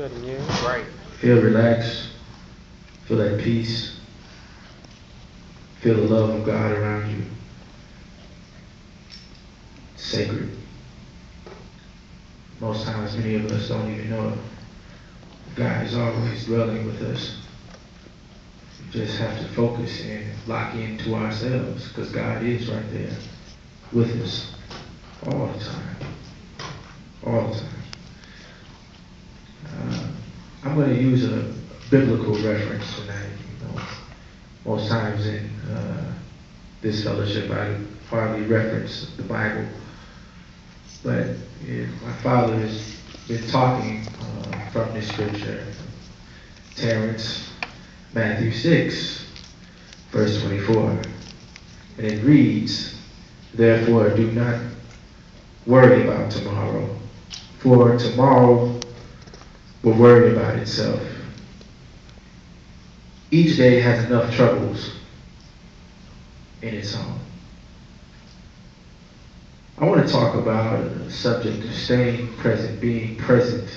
cutting, yeah. Right. Feel relaxed. Feel at peace. Feel the love of God around you. Sacred. Most times, many of us don't even know it. God is always dwelling with us. We just have to focus and lock into ourselves, because God is right there with us all the time. All the time. I'm going to use a biblical reference tonight. Most times in this fellowship, I hardly reference the Bible. But my father has been talking from this scripture. Terrence, Matthew 6, verse 24. And it reads, "Therefore do not worry about tomorrow, for tomorrow will worry about itself. Each day has enough troubles in its own." I want to talk about a subject of staying present, being present,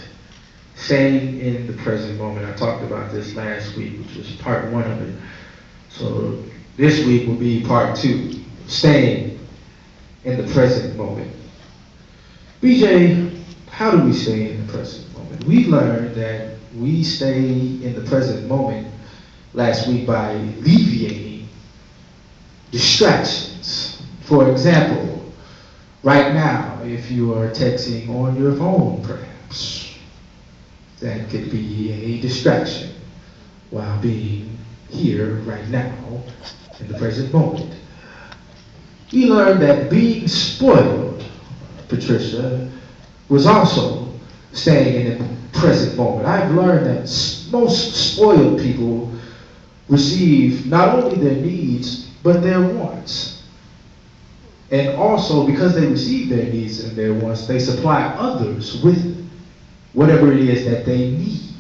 staying in the present moment. I talked about this last week, which was part 1 of it. So this week will be part 2, staying in the present moment. BJ, how do we stay in the present moment? We learned that we stay in the present moment last week by alleviating distractions. For example, right now, if you are texting on your phone, perhaps, that could be a distraction while being here right now in the present moment. We learned that being spoiled, Patricia, was also staying in the present moment. I've learned that most spoiled people receive not only their needs, but their wants. And also, because they receive their needs and their wants, they supply others with whatever it is that they need.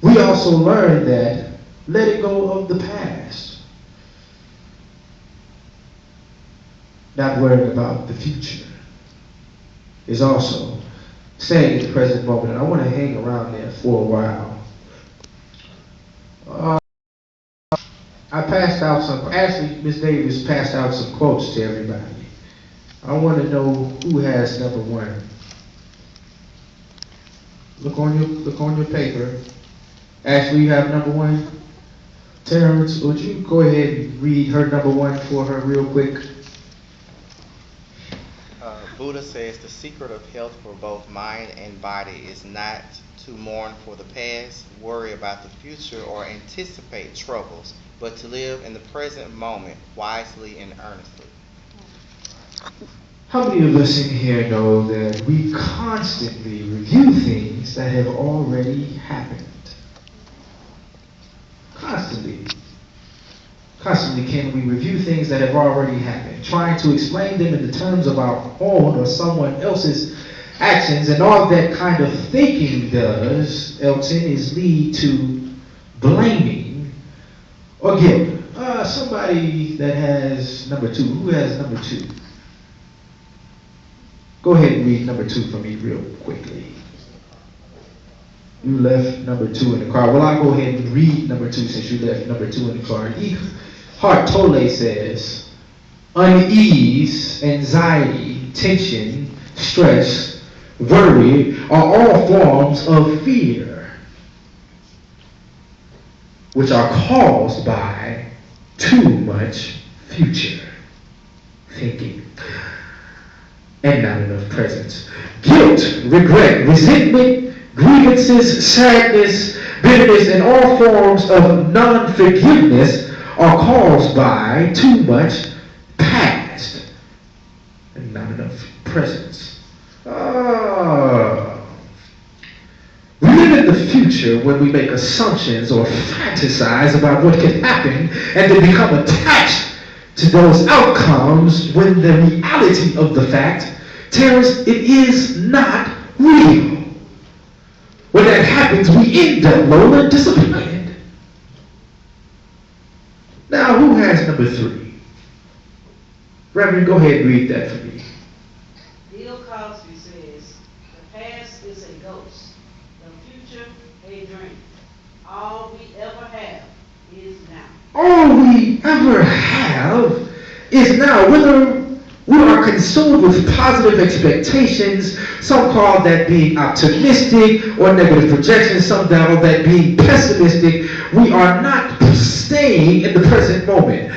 We also learned that letting go of the past, not worrying about the future, is also staying in the present moment. And I want to hang around there for a while. I passed out some, actually Ms. Davis passed out some quotes to everybody. I want to know who has number 1. Look on your paper. Ashley, you have number 1? Terrence, would you go ahead and read her number 1 for her real quick? Buddha says the secret of health for both mind and body is not to mourn for the past, worry about the future, or anticipate troubles, but to live in the present moment wisely and earnestly. How many of us in here know that we constantly review things that have already happened? Constantly can we review things that have already happened, trying to explain them in the terms of our own or someone else's actions, and all that kind of thinking does, Elton, is lead to blaming or guilt. Somebody that has number 2. Who has number 2? Go ahead and read number 2 for me real quickly. You left number 2 in the car. Well, I'll go ahead and read number 2 since you left number 2 in the car. Hart Tolle says, unease, anxiety, tension, stress, worry are all forms of fear, which are caused by too much future thinking and not enough presence. Guilt, regret, resentment, grievances, sadness, bitterness, and all forms of non-forgiveness are caused by too much past and not enough presence. We live in the future when we make assumptions or fantasize about what could happen and then become attached to those outcomes when the reality of the fact, Terrence, it is not real. When that happens, we end up low and disappointed. Now, who has number 3? Reverend, go ahead and read that for me. Bill Cosby says, the past is a ghost. The future, a dream. All we ever have is now. All we ever have is now. Whether we are consumed with positive expectations, some call that being optimistic, or negative projections, some call that being pessimistic, we are not staying in the present moment.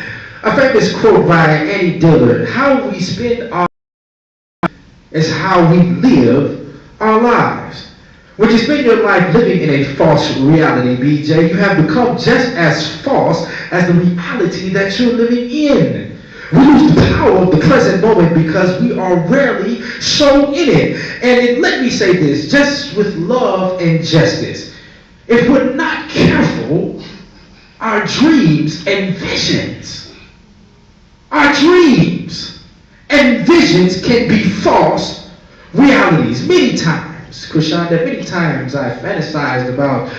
A famous quote by Annie Dillard: how we spend our lives is how we live our lives. When you spend your life living in a false reality, BJ, you have become just as false as the reality that you're living in. We lose the power of the present moment because we are rarely shown in it. And let me say this, just with love and justice, if we're not careful, our dreams and visions can be false realities. Many times, Krishanda, many times I fantasized about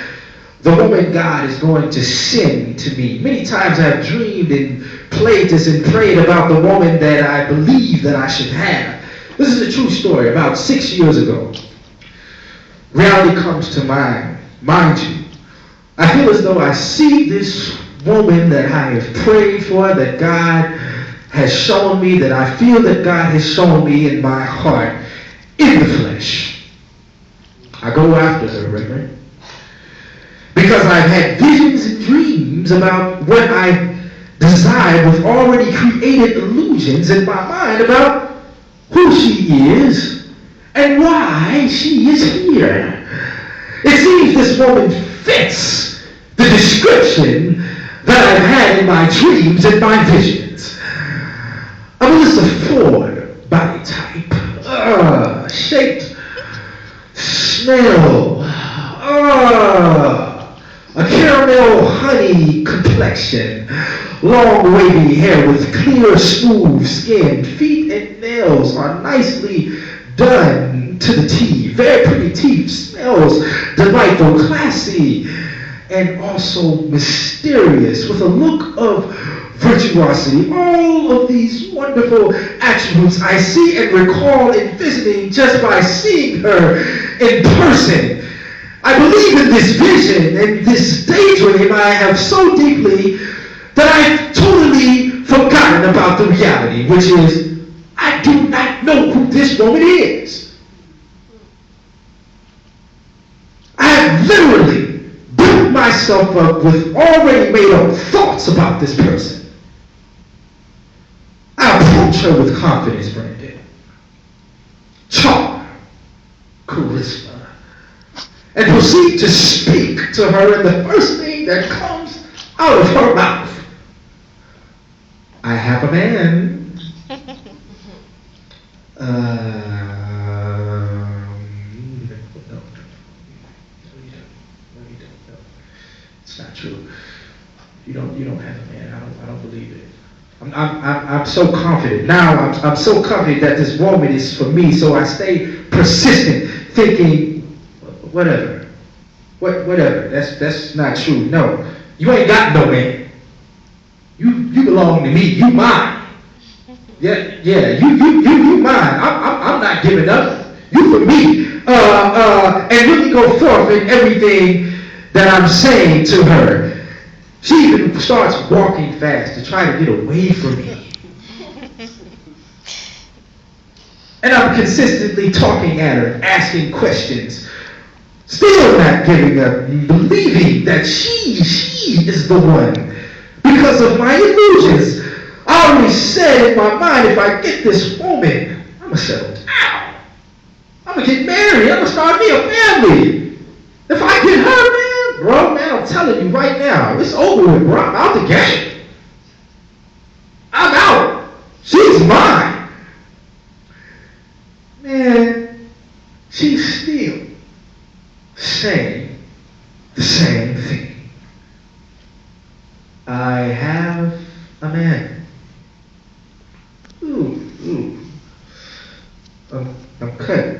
the woman God is going to send to me. Many times I've dreamed and played this and prayed about the woman that I believe that I should have. This is a true story. About 6 years ago, reality comes to mind. Mind you, I feel as though I see this woman that I have prayed for, that God has shown me, that I feel that God has shown me in my heart, in the flesh. I go after her, Reverend, because I've had visions and dreams about what I desire with already created illusions in my mind about who she is and why she is here. It seems this woman fits the description that I've had in my dreams and my visions. A Melissa Ford body type, shaped, smell, a caramel honey complexion, long wavy hair with clear smooth skin, feet and nails are nicely done to the T, very pretty teeth, smells delightful, classy, and also mysterious, with a look of virtuosity. All of these wonderful attributes I see and recall in visiting just by seeing her in person. I believe in this vision and this daydream I have so deeply that I've totally forgotten about the reality, which is I do not know who this woman is. I have literally built myself up with already made up thoughts about this person. I approach her with confidence, Brandon, charm, charisma, and proceed to speak to her, and the first thing that comes out of her mouth: I have a man. No, you don't. It's not true. You don't have a man. I don't believe it. I'm so confident. Now I'm so confident that this woman is for me, so I stay persistent, thinking, whatever. That's not true. No, you ain't got no man. You belong to me. You mine. Yeah. You mine. I'm not giving up. You for me. And really go forth in everything that I'm saying to her. She even starts walking fast to try to get away from me. And I'm consistently talking at her, asking questions, still not giving up, believing that she is the one because of my illusions. I already said in my mind, if I get this woman, I'm going to settle down. I'm going to get married. I'm going to start me a family. If I get her, man, bro, man, I'm telling you right now, it's over with, bro. I'm out the game. I'm out. She's mine. Man, she's still saying the same thing. I have a man. Ooh. I'm cut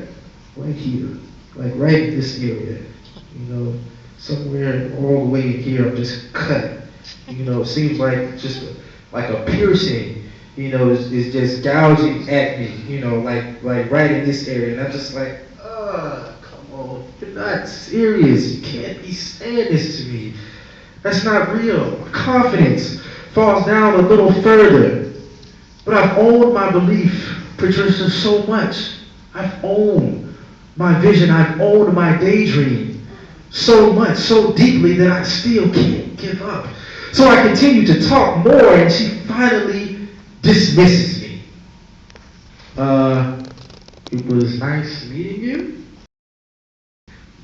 right here, like right in this area. Somewhere all the way here, I'm just cut. It seems like just like a piercing, is just gouging at me, like right in this area. And I'm just like, come on, you're not not serious. You can't be saying this to me. That's not real. My confidence falls down a little further. But I've owned my belief, Patricia, so much. I've owned my vision. I've owned my daydream so much, so deeply that I still can't give up. So I continue to talk more, and she finally dismisses me. It was nice meeting you.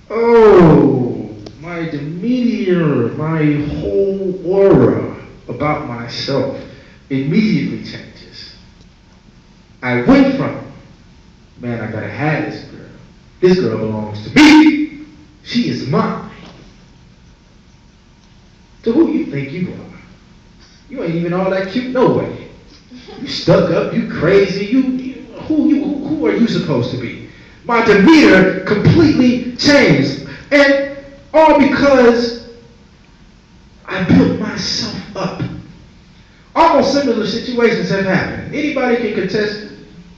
Oh, my demeanor, my whole aura about myself immediately changes. I went from, man, I gotta have this girl. This girl belongs to me. She is mine. To who you think you are? You ain't even all that cute, no way. You stuck up, you crazy, who are you supposed to be? My demeanor completely changed. And all because I built myself up. Almost similar situations have happened. Anybody can contest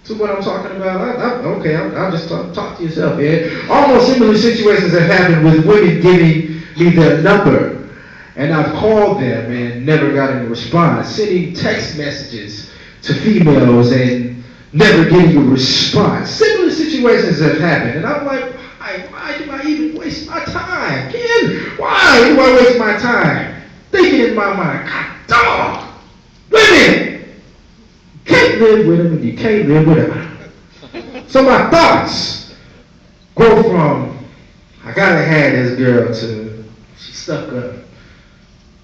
to what I'm talking about? I'll just talk to yourself, man. Almost similar situations have happened with women giving me their number. And I've called them and never got any response. Sending text messages to females and never getting a response. Similar situations have happened. And I'm like, why do I even waste my time? Ken, why do I waste my time? Thinking in my mind, God, dog, women, you can't live with them and you can't live with them. So my thoughts go from, I gotta have this girl, to she stuck up.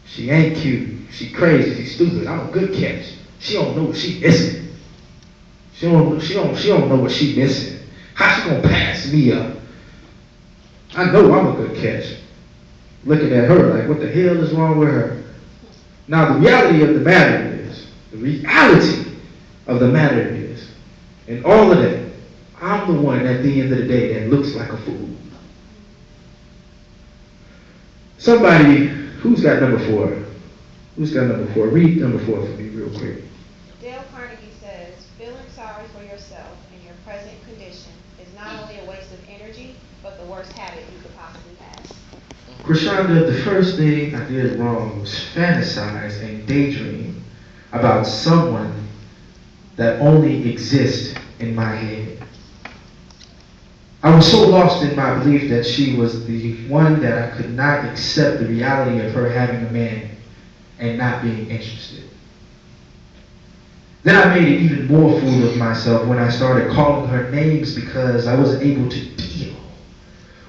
She ain't cute. She crazy. She stupid. I'm a good catch. She don't know what she missing. She don't know what she missing. How she gonna pass me up? I know I'm a good catch. Looking at her like, what the hell is wrong with her? Now the reality of the matter is, in all of that, I'm the one at the end of the day that looks like a fool. Somebody, who's got number 4? Who's got number 4? Read number 4 for me real quick. Dale Carnegie says, feeling sorry for yourself in your present condition is not only a waste of energy, but the worst habit you could possibly have. Krishanda, the first thing I did wrong was fantasize and daydream about someone that only exists in my head. I was so lost in my belief that she was the one that I could not accept the reality of her having a man and not being interested. Then I made an even more fool of myself when I started calling her names because I wasn't able to deal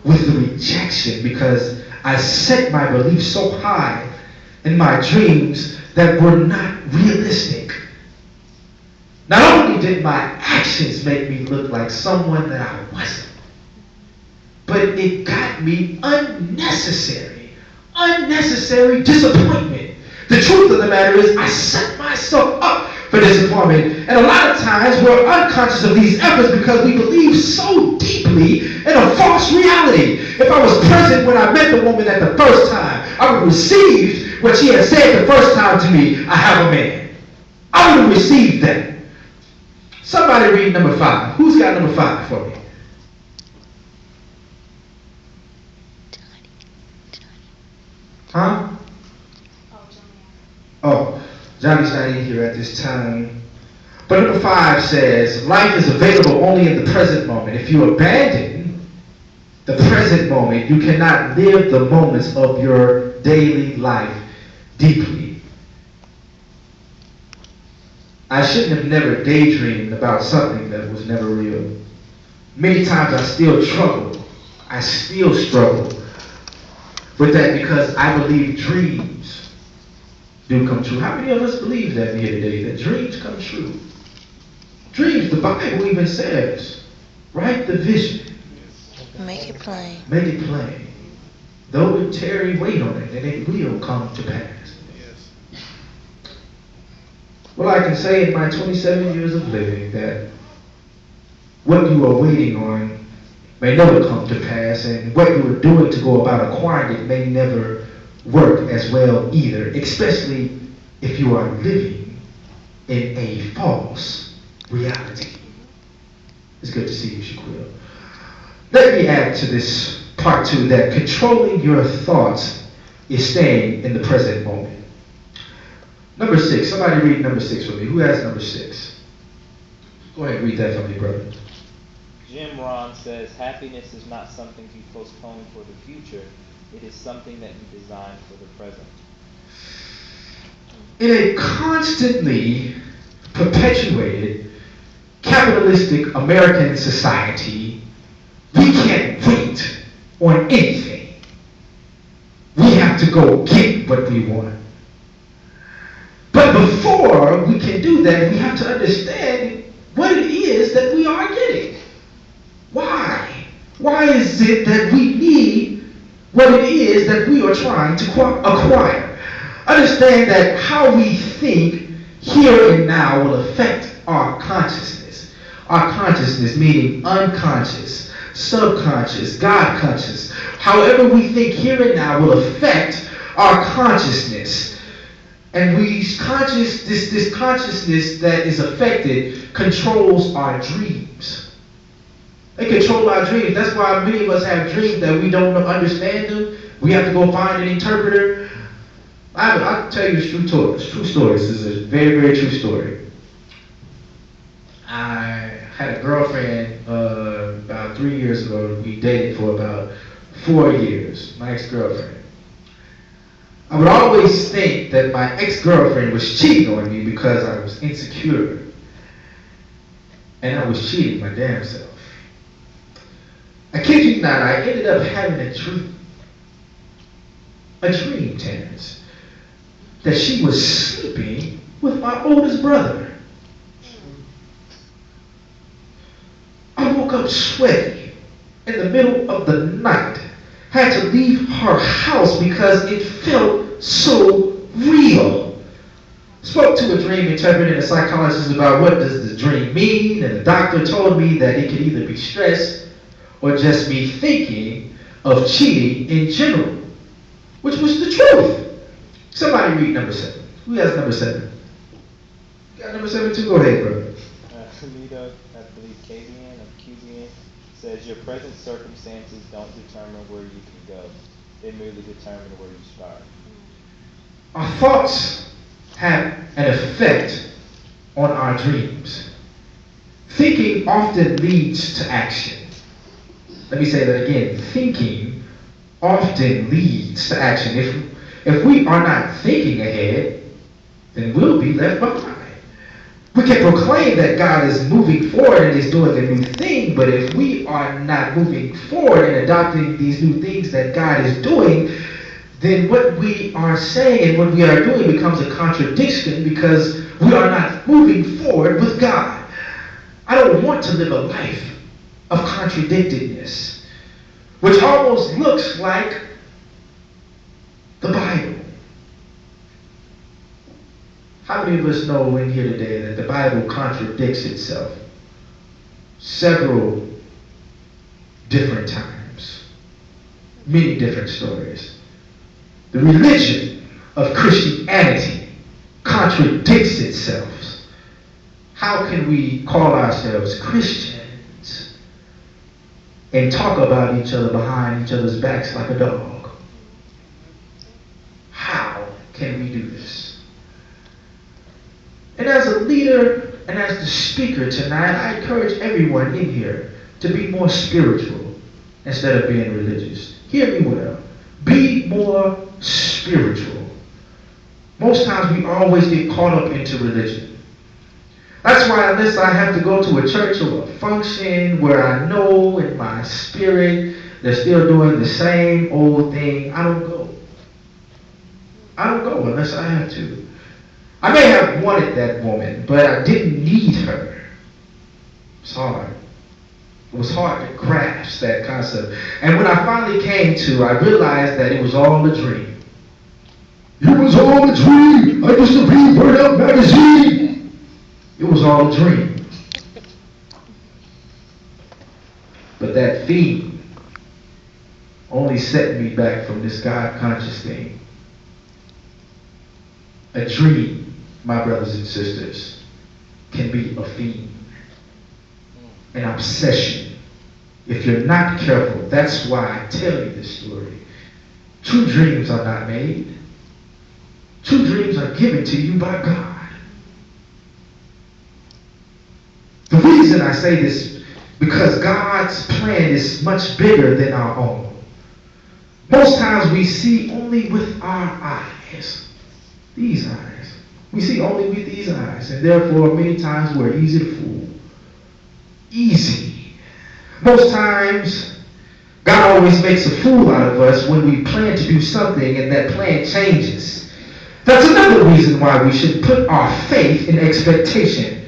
with the rejection, because I set my beliefs so high in my dreams that were not realistic. Not only did my actions make me look like someone that I wasn't, but it got me unnecessary disappointment. The truth of the matter is, I set myself up for disappointment. And a lot of times we're unconscious of these efforts because we believe so deeply in a false reality. If I was present when I met the woman at the first time, I would have received what she had said the first time to me, I have a man. I would have received that. Somebody read number 5. Who's got number 5 for me? Huh? Oh, Johnny's not in here at this time. But number 5 says, life is available only in the present moment. If you abandon the present moment, you cannot live the moments of your daily life deeply. I shouldn't have never daydreamed about something that was never real. Many times I still struggle with that because I believe dreams do come true. How many of us believe that here today, that dreams come true? Dreams, the Bible even says, write the vision. Make it plain. Make it plain. Though it tarry, wait on it, and it will come to pass. Yes. Well, I can say in my 27 years of living that what you are waiting on may never come to pass, and what you are doing to go about acquiring it may never work as well either, especially if you are living in a false reality. It's good to see you, Shaquille. Let me add to this part two, that controlling your thoughts is staying in the present moment. Number 6, somebody read number 6 for me. Who has number 6? Go ahead and read that for me, brother. Jim Ron says, happiness is not something you postpone for the future. It is something that you design for the present. In a constantly perpetuated capitalistic American society, we can't wait on anything. We have to go get what we want. But before we can do that, we have to understand what it is that we are getting. Why? Why is it that we need what it is that we are trying to acquire? Understand that how we think here and now will affect our consciousness. Our consciousness meaning unconscious, subconscious, God conscious. However we think here and now will affect our consciousness. And this consciousness that is affected controls our dreams. They control our dreams. That's why many of us have dreams that we don't understand them. We have to go find an interpreter. I'll tell you a true story. This is a very, very true story. I had a girlfriend about 3 years ago. We dated for about 4 years, my ex-girlfriend. I would always think that my ex-girlfriend was cheating on me because I was insecure. And I was cheating my damn self. I kid you not, I ended up having a dream. A dream, Terrence, that she was sleeping with my oldest brother. I woke up sweaty in the middle of the night. Had to leave her house because it felt so real. Spoke to a dream interpreter and a psychologist about what does the dream mean, and the doctor told me that it could either be stress or just me thinking of cheating in general, which was the truth. Somebody read number 7. Who has number 7? You got number 7 too? Go ahead, brother. Sunita, I believe Kavian or Cuvian, says your present circumstances don't determine where you can go. They merely determine where you start. Our thoughts have an effect on our dreams. Thinking often leads to action. Let me say that again. Thinking often leads to action. If we are not thinking ahead, then we'll be left behind. We can proclaim that God is moving forward and is doing a new thing, but if we are not moving forward and adopting these new things that God is doing, then what we are saying and what we are doing becomes a contradiction because we are not moving forward with God. I don't want to live a life of contradictedness, which almost looks like the Bible. How many of us know in here today that the Bible contradicts itself several different times? Many different stories. The religion of Christianity contradicts itself. How can we call ourselves Christians and talk about each other behind each other's backs like a dog? How can we do this? And as a leader and as the speaker tonight, I encourage everyone in here to be more spiritual instead of being religious. Hear me well. Be more spiritual. Most times we always get caught up into religion. That's why unless I have to go to a church or a function where I know in my spirit they're still doing the same old thing, I don't go. I don't go unless I have to. I may have wanted that woman, but I didn't need her. It's hard. It was hard to grasp that concept. And when I finally came to, I realized that it was all a dream. It was all a dream. I used to read Word Up magazine. It was all a dream. But that theme only set me back from this God-conscious thing. A dream, my brothers and sisters, can be a theme, an obsession, if you're not careful, that's why I tell you this story. True dreams are not made. True dreams are given to you by God. The reason I say this, because God's plan is much bigger than our own. Most times we see only with our eyes. These eyes. We see only with these eyes, and therefore many times we're easy to fool. Easy. Most times, God always makes a fool out of us when we plan to do something and that plan changes. That's another reason why we should put our faith in expectation.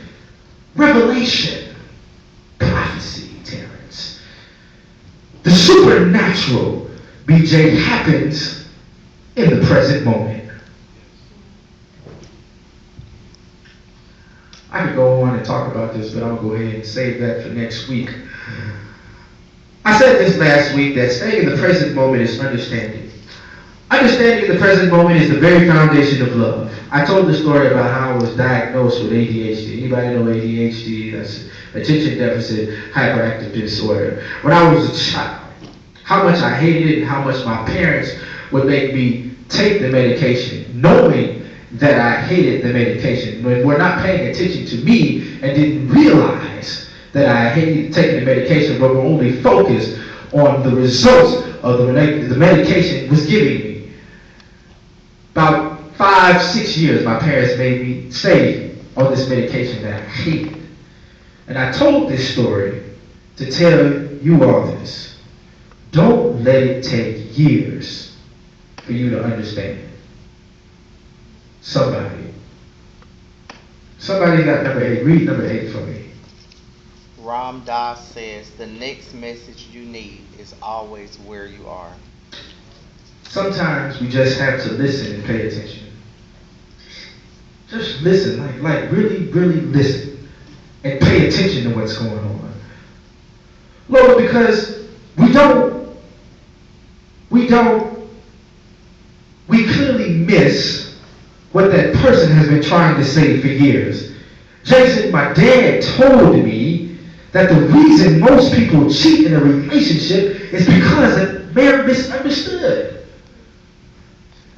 Revelation. Prophecy, Terrence. The supernatural, BJ, happens in the present moment. I could go on and talk about this, but I'll go ahead and save that for next week. I said this last week, that staying in the present moment is understanding. Understanding in the present moment is the very foundation of love. I told the story about how I was diagnosed with ADHD. Anybody know ADHD? That's attention deficit hyperactive disorder. When I was a child, how much I hated it and how much my parents would make me take the medication, knowing that I hated the medication, when we're not paying attention to me and didn't realize that I hated taking the medication, but were only focused on the results of the medication was giving me. About 5-6 years, my parents made me stay on this medication that I hated. And I told this story to tell you all this. Don't let it take years for you to understand. Somebody got number 8. Read number 8 for me. Ram Dass says, the next message you need is always where you are. Sometimes we just have to listen and pay attention. Just listen, like really, really listen and pay attention to what's going on. Lord, because we clearly miss what that person has been trying to say for years. Jason, my dad told me that the reason most people cheat in a relationship is because they're misunderstood.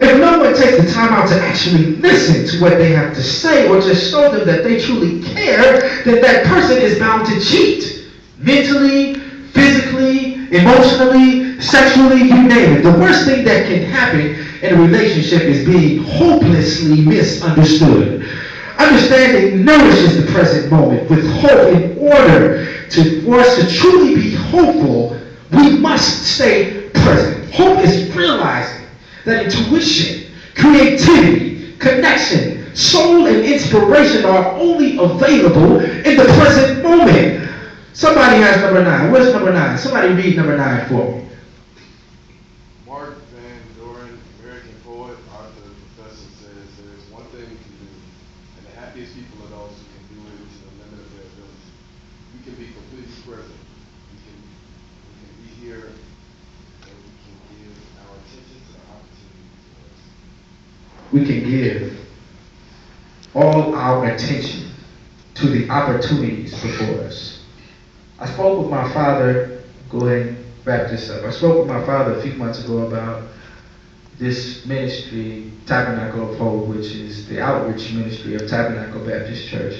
If no one takes the time out to actually listen to what they have to say or just show them that they truly care, then that person is bound to cheat. Mentally, physically, emotionally, sexually, you name it. The worst thing that can happen in a relationship is being hopelessly misunderstood. Understanding nourishes the present moment with hope. In order for us to truly be hopeful, we must stay present. Hope is realizing that intuition, creativity, connection, soul, and inspiration are only available in the present moment. Somebody has number 9. Where's number 9? Somebody read number 9 for me. Mark Van Doren, American poet, author, professor, says there is one thing we can do, and the happiest people are those who can do it to the limit of their ability. We can be completely present. We can be here, and we can give our attention to the opportunities for us. We can give all our attention to the opportunities before us. I spoke with my father, go ahead and wrap this up. I spoke with my father a few months ago about this ministry, Tabernacle of Hope, which is the outreach ministry of Tabernacle Baptist Church.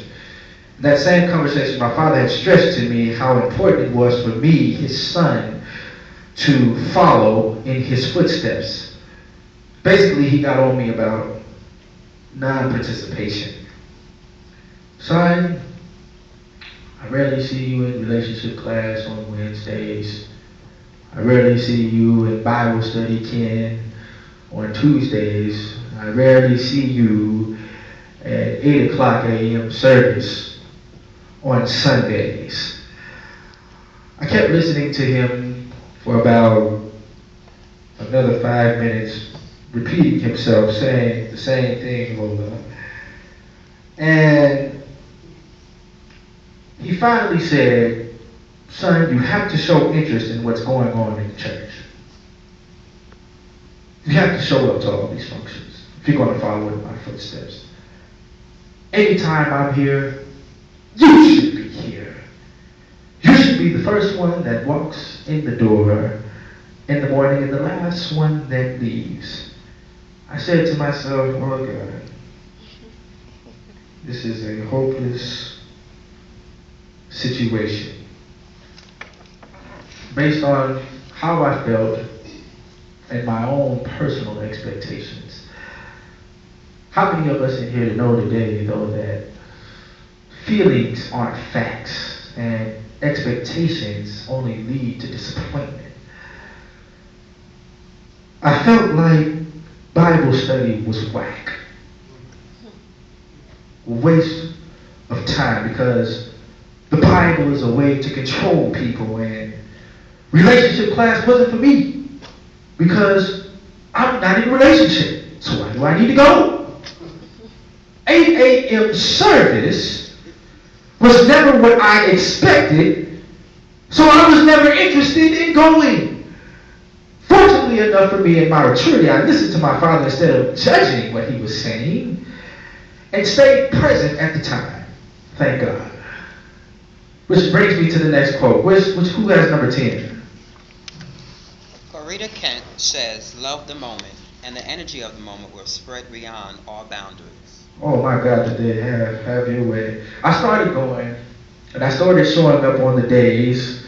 In that same conversation, my father had stressed to me how important it was for me, his son, to follow in his footsteps. Basically, he got on me about non-participation. Son, I rarely see you in relationship class on Wednesdays. I rarely see you in Bible study, Ken, on Tuesdays. I rarely see you at 8 o'clock a.m. service on Sundays. I kept listening to him for about another 5 minutes, repeating himself, saying the same thing over. And he finally said, son, you have to show interest in what's going on in the church. You have to show up to all these functions if you're going to follow in my footsteps. Anytime I'm here, you should be here. You should be the first one that walks in the door in the morning and the last one that leaves. I said to myself, oh God, this is a hopeless situation. Based on how I felt and my own personal expectations. How many of us in here know today, though, that feelings aren't facts and expectations only lead to disappointment? I felt like Bible study was whack. A waste of time because the Bible is a way to control people, and relationship class wasn't for me because I'm not in a relationship. So why do I need to go? 8 a.m. service was never what I expected, so I was never interested in going. Fortunately enough for me in my maturity, I listened to my father instead of judging what he was saying and stayed present at the time. Thank God. Which brings me to the next quote. Who has number 10? Corita Kent says, love the moment, and the energy of the moment will spread beyond all boundaries. Oh my God, today, have your way. I started going, and I started showing up on the days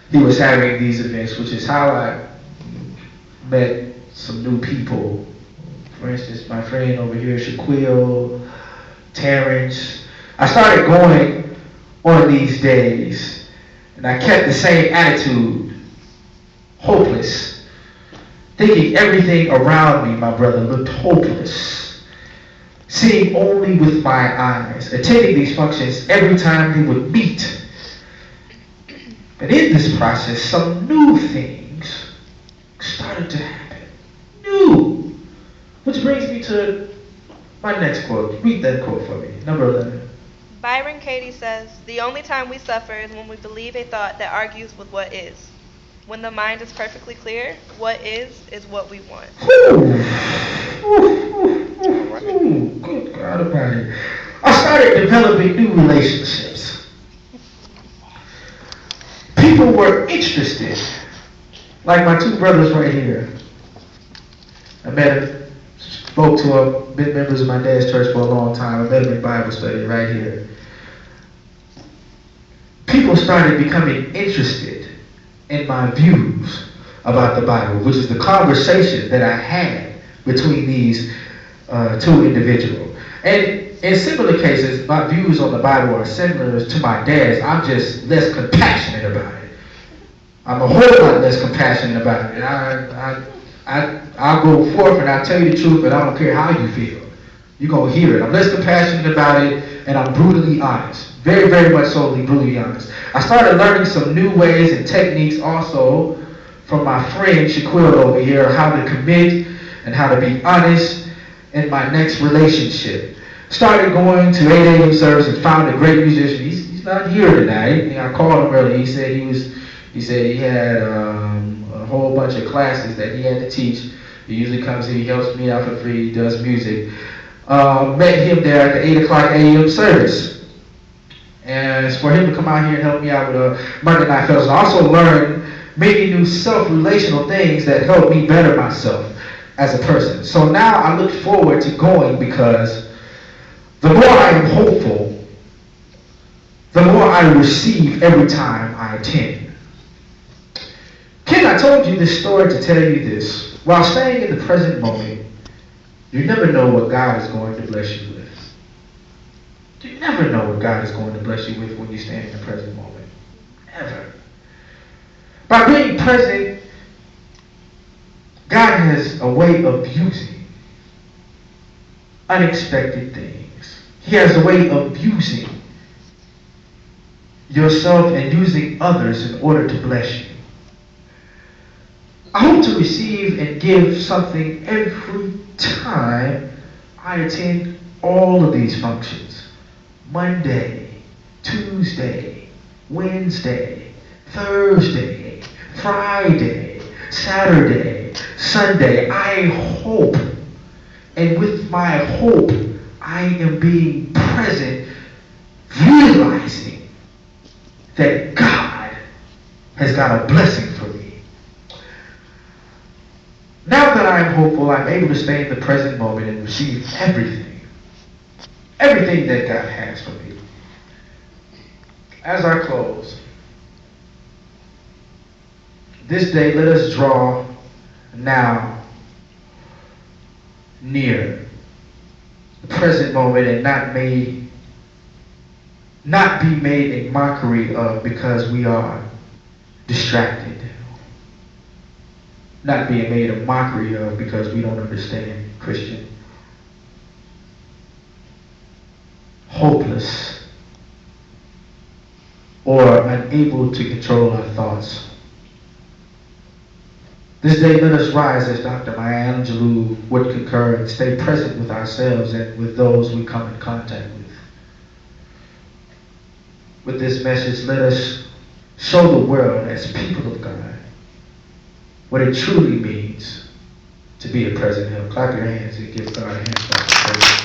he was having these events, which is how I met some new people. For instance, my friend over here, Shaquille, Terrence. I started going on these days, and I kept the same attitude, hopeless, thinking everything around me, my brother, looked hopeless. Seeing only with my eyes, attending these functions every time they would meet. But in this process, some new things started to happen. New. Which brings me to my next quote. Read that quote for me. Number 11. Byron Katie says, the only time we suffer is when we believe a thought that argues with what is. When the mind is perfectly clear, what is what we want. Good God about it. I started developing new relationships. People were interested. Like my two brothers right here. I met them, spoke to them, been members of my dad's church for a long time. I met them in Bible study right here. People started becoming interested in my views about the Bible, which is the conversation that I had between these two individuals. And in similar cases, my views on the Bible are similar to my dad's. I'm just less compassionate about it. I'm a whole lot less compassionate about it. I'll go forth and I'll tell you the truth, but I don't care how you feel. You're going to hear it. I'm less compassionate about it, and I'm brutally honest. Very, very much so brutally honest. I started learning some new ways and techniques also from my friend Shaquille over here, how to commit and how to be honest in my next relationship. Started going to 8 a.m. service and found a great musician. He's not here tonight. I called him earlier. He said he had a whole bunch of classes that he had to teach. He usually comes here, he helps me out for free, he does music. Met him there at the 8 o'clock a.m. service. And it's for him to come out here and help me out with a Monday Night Fellowship. I also learned many new self-relational things that help me better myself as a person. So now I look forward to going because the more I am hopeful, the more I receive every time I attend. Ken, I told you this story to tell you this. While staying in the present moment, you never know what God is going to bless you with. You never know what God is going to bless you with when you stand in the present moment. Never. By being present, God has a way of using unexpected things. He has a way of using yourself and using others in order to bless you. I hope to receive and give something every time I attend all of these functions. Monday, Tuesday, Wednesday, Thursday, Friday, Saturday, Sunday. I hope, and with my hope, I am being present, realizing that God has got a blessing for me. Now that I am hopeful, I'm able to stay in the present moment and receive everything that God has for me. As I close, this day let us draw now near the present moment and not be made a mockery of because we are distracted. Not being made a mockery of because we don't understand Christian. Hopeless or unable to control our thoughts. This day let us rise, as Dr. Maya Angelou would concur, and stay present with ourselves and with those we come in contact with. With this message, let us show the world as people of God what it truly means to be a present help. Clap your hands and give God a hand clap.